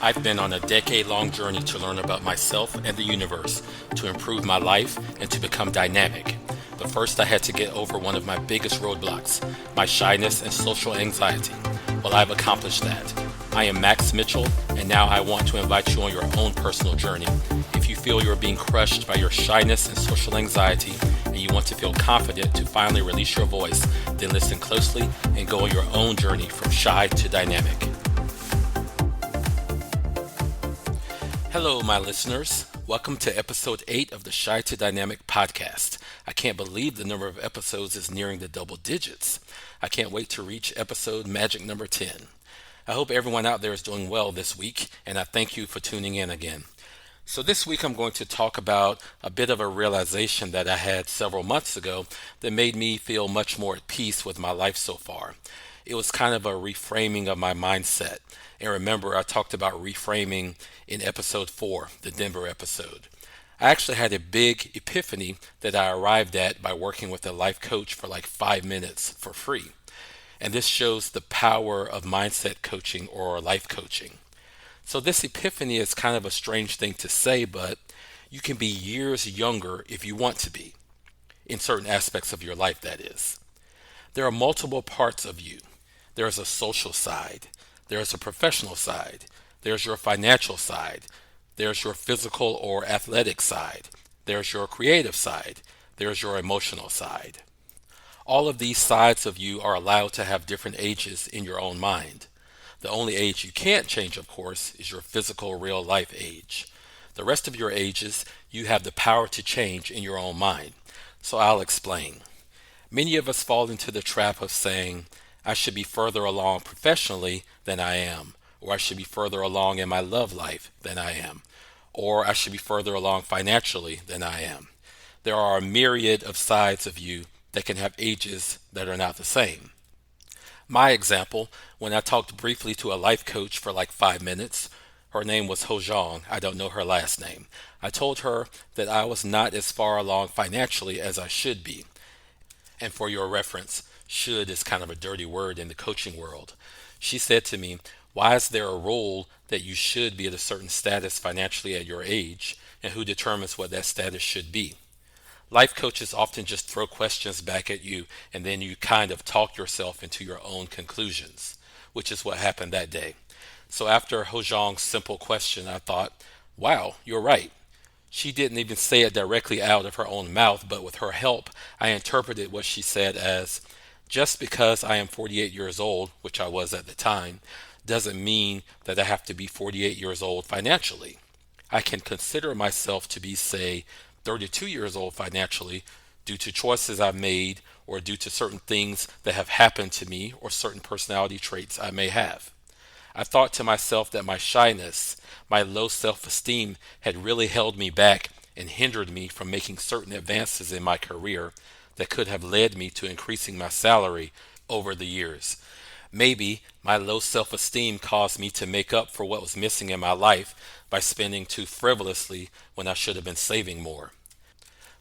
I've been on a decade-long journey to learn about myself and the universe, to improve my life, and to become dynamic. But first, I had to get over one of my biggest roadblocks, my shyness and social anxiety. Well, I've accomplished that. I am Max Mitchell, and now I want to invite you on your own personal journey. If you feel you're being crushed by your shyness and social anxiety, and you want to feel confident to finally release your voice, then listen closely and go on your own journey from shy to dynamic. Hello, my listeners. Welcome to episode 8 of the Shy to Dynamic podcast. I can't believe the number of episodes is nearing the double digits. I can't wait to reach episode magic number 10. I hope everyone out there is doing well this week, and I thank you for tuning in again. So this week I'm going to talk about a bit of a realization that I had several months ago that made me feel much more at peace with my life so far. It was kind of a reframing of my mindset. And remember, I talked about reframing in episode 4, the Denver episode. I actually had a big epiphany that I arrived at by working with a life coach for like 5 minutes for free. And this shows the power of mindset coaching or life coaching. So this epiphany is kind of a strange thing to say, but you can be years younger if you want to be, in certain aspects of your life, that is. There are multiple parts of you. There's a social side. There's a professional side. There's your financial side. There's your physical or athletic side. There's your creative side. There's your emotional side. All of these sides of you are allowed to have different ages in your own mind. The only age you can't change, of course, is your physical real life age. The rest of your ages you have the power to change in your own mind. So I'll explain. Many of us fall into the trap of saying, I should be further along professionally than I am, or I should be further along in my love life than I am, or I should be further along financially than I am. There are a myriad of sides of you that can have ages that are not the same. My example, when I talked briefly to a life coach for like 5 minutes, her name was Ho Zhang, I don't know her last name. I told her that I was not as far along financially as I should be. And for your reference, should is kind of a dirty word in the coaching world. She said to me, why is there a rule that you should be at a certain status financially at your age, and who determines what that status should be? Life coaches often just throw questions back at you, and then you kind of talk yourself into your own conclusions, which is what happened that day. So after Ho Zhang's simple question, I thought, wow, you're right. She didn't even say it directly out of her own mouth, but with her help, I interpreted what she said as, just because I am 48 years old, which I was at the time, doesn't mean that I have to be 48 years old financially. I can consider myself to be, say, 32 years old financially due to choices I've made or due to certain things that have happened to me or certain personality traits I may have. I thought to myself that my shyness, my low self-esteem had really held me back and hindered me from making certain advances in my career that could have led me to increasing my salary over the years. Maybe my low self-esteem caused me to make up for what was missing in my life by spending too frivolously when I should have been saving more.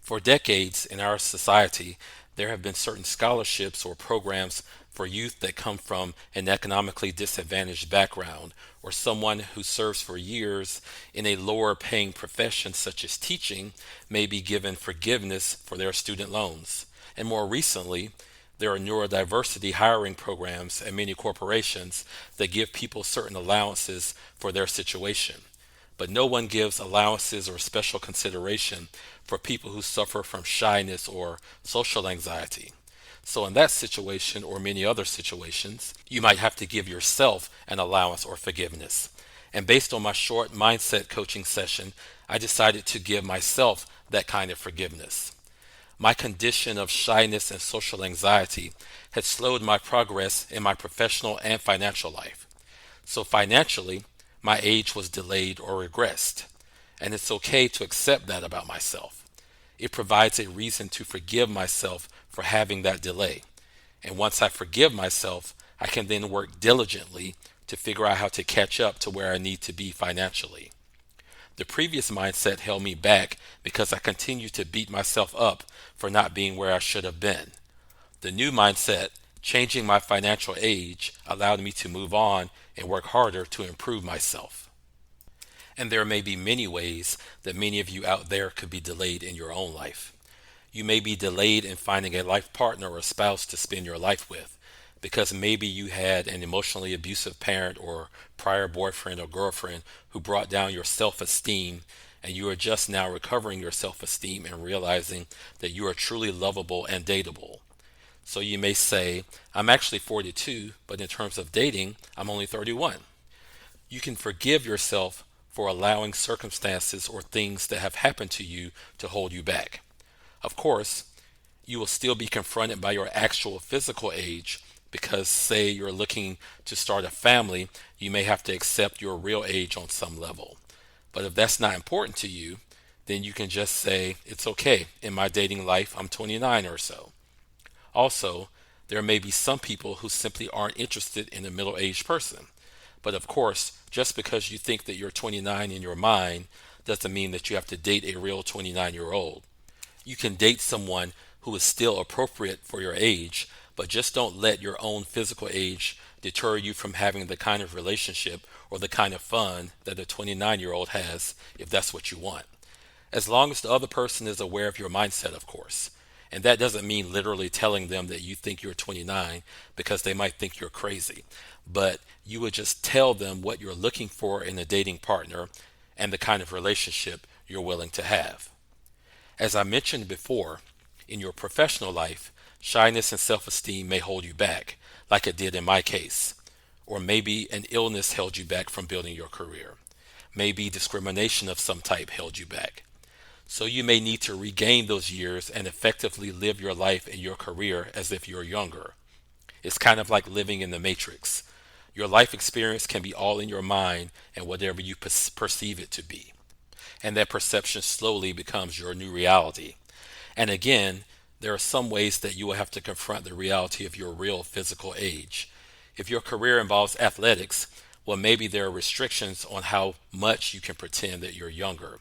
For decades in our society, there have been certain scholarships or programs for youth that come from an economically disadvantaged background or someone who serves for years in a lower paying profession such as teaching may be given forgiveness for their student loans. And more recently, there are neurodiversity hiring programs at many corporations that give people certain allowances for their situation. But no one gives allowances or special consideration for people who suffer from shyness or social anxiety. So in that situation or many other situations, you might have to give yourself an allowance or forgiveness. And based on my short mindset coaching session, I decided to give myself that kind of forgiveness. My condition of shyness and social anxiety had slowed my progress in my professional and financial life. So financially, my age was delayed or regressed. And it's okay to accept that about myself. It provides a reason to forgive myself for having that delay. And once I forgive myself, I can then work diligently to figure out how to catch up to where I need to be financially. The previous mindset held me back because I continued to beat myself up for not being where I should have been. The new mindset, changing my financial age, allowed me to move on and work harder to improve myself. And there may be many ways that many of you out there could be delayed in your own life. You may be delayed in finding a life partner or spouse to spend your life with because maybe you had an emotionally abusive parent or prior boyfriend or girlfriend who brought down your self esteem, and you are just now recovering your self esteem and realizing that you are truly lovable and dateable. So you may say, I'm actually 42, but in terms of dating, I'm only 31. You can forgive yourself for allowing circumstances or things that have happened to you to hold you back. Of course, you will still be confronted by your actual physical age because, say, you're looking to start a family, you may have to accept your real age on some level. But if that's not important to you, then you can just say, it's okay. In my dating life, I'm 29 or so. Also, there may be some people who simply aren't interested in a middle aged person. But of course, just because you think that you're 29 in your mind doesn't mean that you have to date a real 29-year-old. You can date someone who is still appropriate for your age, but just don't let your own physical age deter you from having the kind of relationship or the kind of fun that a 29-year-old has if that's what you want. As long as the other person is aware of your mindset, of course. And that doesn't mean literally telling them that you think you're 29 because they might think you're crazy. But you would just tell them what you're looking for in a dating partner and the kind of relationship you're willing to have. As I mentioned before, in your professional life, shyness and self-esteem may hold you back, like it did in my case. Or maybe an illness held you back from building your career. Maybe discrimination of some type held you back. So you may need to regain those years and effectively live your life and your career as if you're younger. It's kind of like living in the matrix. Your life experience can be all in your mind and whatever you perceive it to be. And that perception slowly becomes your new reality. And again, there are some ways that you will have to confront the reality of your real physical age. If your career involves athletics, well, maybe there are restrictions on how much you can pretend that you're younger.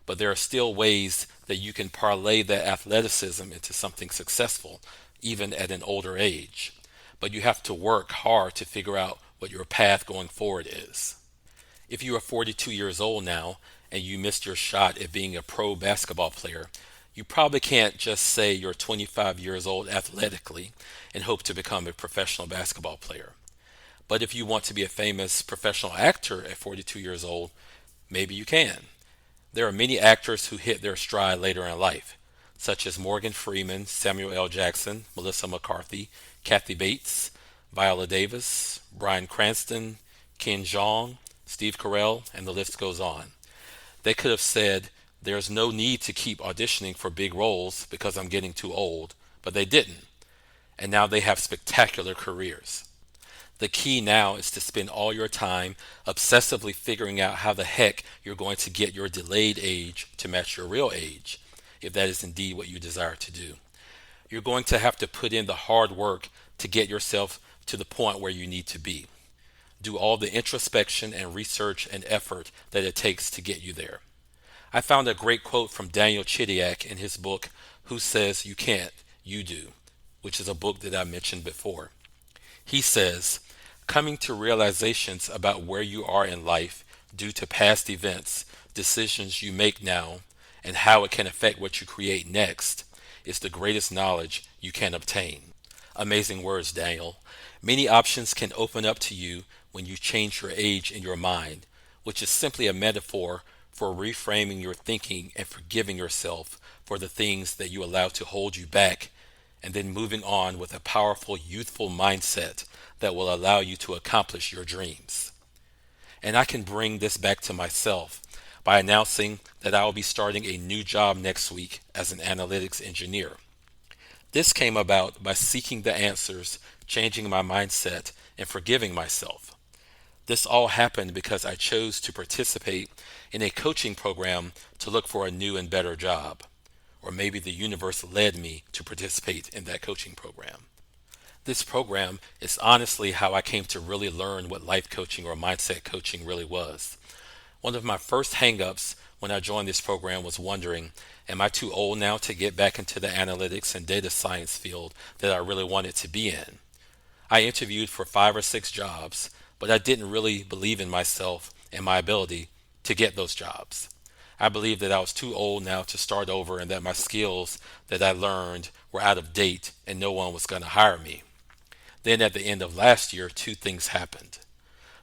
But there are still ways that you can parlay that athleticism into something successful, even at an older age. But you have to work hard to figure out what your path going forward is. If you are 42 years old now and you missed your shot at being a pro basketball player, you probably can't just say you're 25 years old athletically and hope to become a professional basketball player. But if you want to be a famous professional actor at 42 years old, maybe you can. There are many actors who hit their stride later in life, such as Morgan Freeman, Samuel L. Jackson, Melissa McCarthy, Kathy Bates, Viola Davis, Bryan Cranston, Ken Jeong, Steve Carell, and the list goes on. They could have said, there's no need to keep auditioning for big roles because I'm getting too old, but they didn't. And now they have spectacular careers. The key now is to spend all your time obsessively figuring out how the heck you're going to get your delayed age to match your real age, if that is indeed what you desire to do. You're going to have to put in the hard work to get yourself to the point where you need to be. Do all the introspection and research and effort that it takes to get you there. I found a great quote from Daniel Chidiak in his book, Who Says You Can't, You Do, which is a book that I mentioned before. He says, coming to realizations about where you are in life due to past events, decisions you make now, and how it can affect what you create next is the greatest knowledge you can obtain. Amazing words, Daniel. Many options can open up to you when you change your age in your mind, which is simply a metaphor for reframing your thinking and forgiving yourself for the things that you allow to hold you back, and then moving on with a powerful youthful mindset that will allow you to accomplish your dreams. And I can bring this back to myself by announcing that I will be starting a new job next week as an analytics engineer. This came about by seeking the answers, changing my mindset, and forgiving myself. This all happened because I chose to participate in a coaching program to look for a new and better job. Or maybe the universe led me to participate in that coaching program. This program is honestly how I came to really learn what life coaching or mindset coaching really was. One of my first hang-ups when I joined this program was wondering, am I too old now to get back into the analytics and data science field that I really wanted to be in? I interviewed for 5 or 6 jobs, but I didn't really believe in myself and my ability to get those jobs. I believed that I was too old now to start over and that my skills that I learned were out of date and no one was going to hire me. Then at the end of last year, two things happened.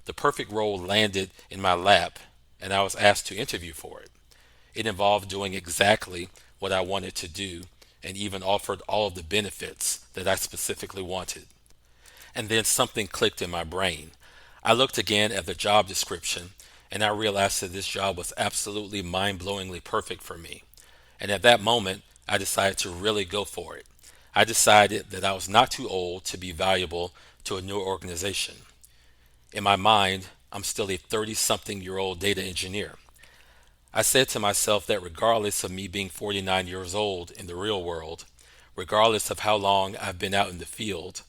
The perfect role landed in my lap and I was asked to interview for it. It involved doing exactly what I wanted to do and even offered all of the benefits that I specifically wanted. And then something clicked in my brain. I looked again at the job description and I realized that this job was absolutely mind-blowingly perfect for me. And at that moment, I decided to really go for it. I decided that I was not too old to be valuable to a new organization. In my mind, I'm still a 30-something-year-old data engineer. I said to myself that regardless of me being 49 years old in the real world, regardless of how long I've been out in the field,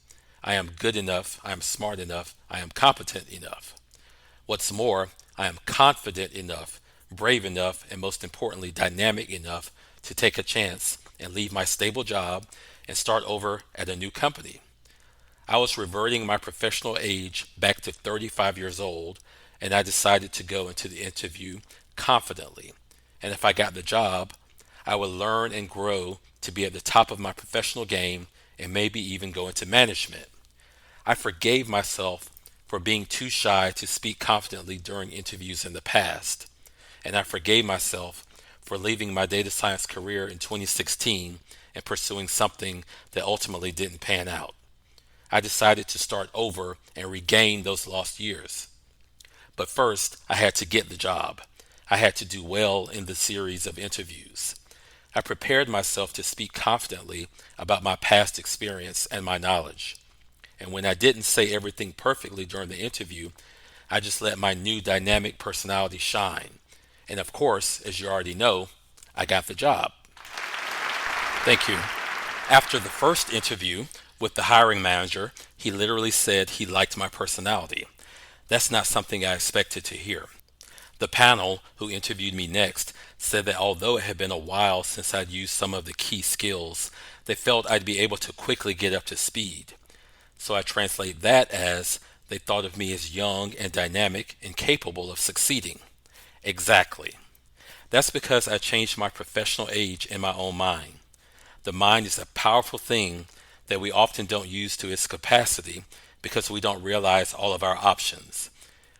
I am good enough, I am smart enough, I am competent enough. What's more, I am confident enough, brave enough, and most importantly, dynamic enough to take a chance and leave my stable job and start over at a new company. I was reverting my professional age back to 35 years old, and I decided to go into the interview confidently. And if I got the job, I would learn and grow to be at the top of my professional game and maybe even go into management. I forgave myself for being too shy to speak confidently during interviews in the past. And I forgave myself for leaving my data science career in 2016 and pursuing something that ultimately didn't pan out. I decided to start over and regain those lost years. But first, I had to get the job. I had to do well in the series of interviews. I prepared myself to speak confidently about my past experience and my knowledge. And when I didn't say everything perfectly during the interview, I just let my new dynamic personality shine. And of course, as you already know, I got the job. Thank you. After the first interview with the hiring manager, he literally said he liked my personality. That's not something I expected to hear. The panel who interviewed me next said that although it had been a while since I'd used some of the key skills, they felt I'd be able to quickly get up to speed. So I translate that as they thought of me as young and dynamic and capable of succeeding. Exactly. That's because I changed my professional age in my own mind. The mind is a powerful thing that we often don't use to its capacity because we don't realize all of our options.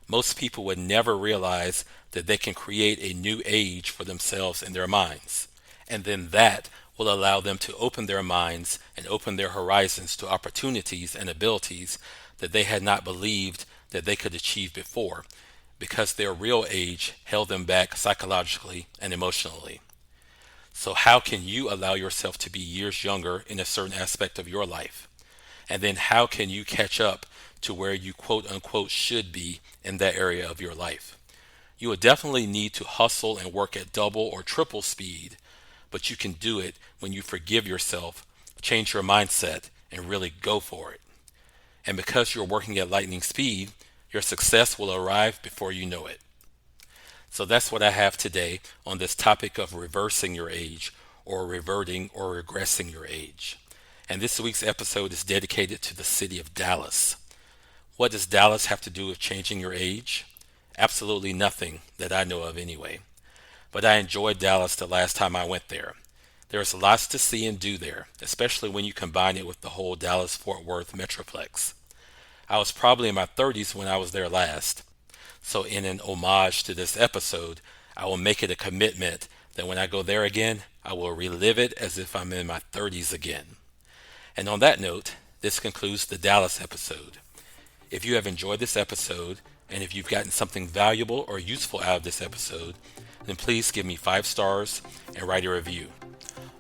Most people would never realize that they can create a new age for themselves in their minds. And then that will allow them to open their minds and open their horizons to opportunities and abilities that they had not believed that they could achieve before because their real age held them back psychologically and emotionally. So how can you allow yourself to be years younger in a certain aspect of your life? And then how can you catch up to where you quote unquote should be in that area of your life? You will definitely need to hustle and work at double or triple speed, but you can do it when you forgive yourself, change your mindset, and really go for it. And because you're working at lightning speed, your success will arrive before you know it. So that's what I have today on this topic of reversing your age or reverting or regressing your age. And this week's episode is dedicated to the city of Dallas. What does Dallas have to do with changing your age? Absolutely nothing that I know of anyway. But I enjoyed Dallas the last time I went there. There's lots to see and do there, especially when you combine it with the whole Dallas-Fort Worth metroplex. I was probably in my 30s when I was there last. So in an homage to this episode, I will make it a commitment that when I go there again, I will relive it as if I'm in my 30s again. And on that note, this concludes the Dallas episode. If you have enjoyed this episode, and if you've gotten something valuable or useful out of this episode, then please give me 5 stars and write a review.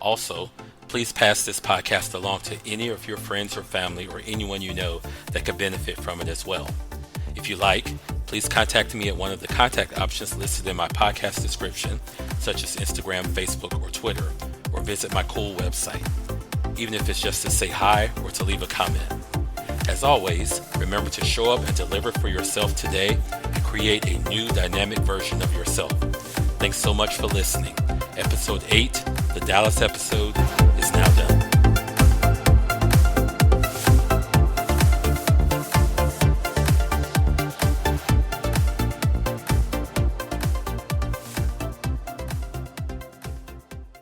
Also, please pass this podcast along to any of your friends or family or anyone you know that could benefit from it as well. If you like, please contact me at one of the contact options listed in my podcast description, such as Instagram, Facebook, or Twitter, or visit my cool website, even if it's just to say hi or to leave a comment. As always, remember to show up and deliver for yourself today and create a new dynamic version of yourself. Thanks so much for listening. Episode 8, the Dallas episode, is now done.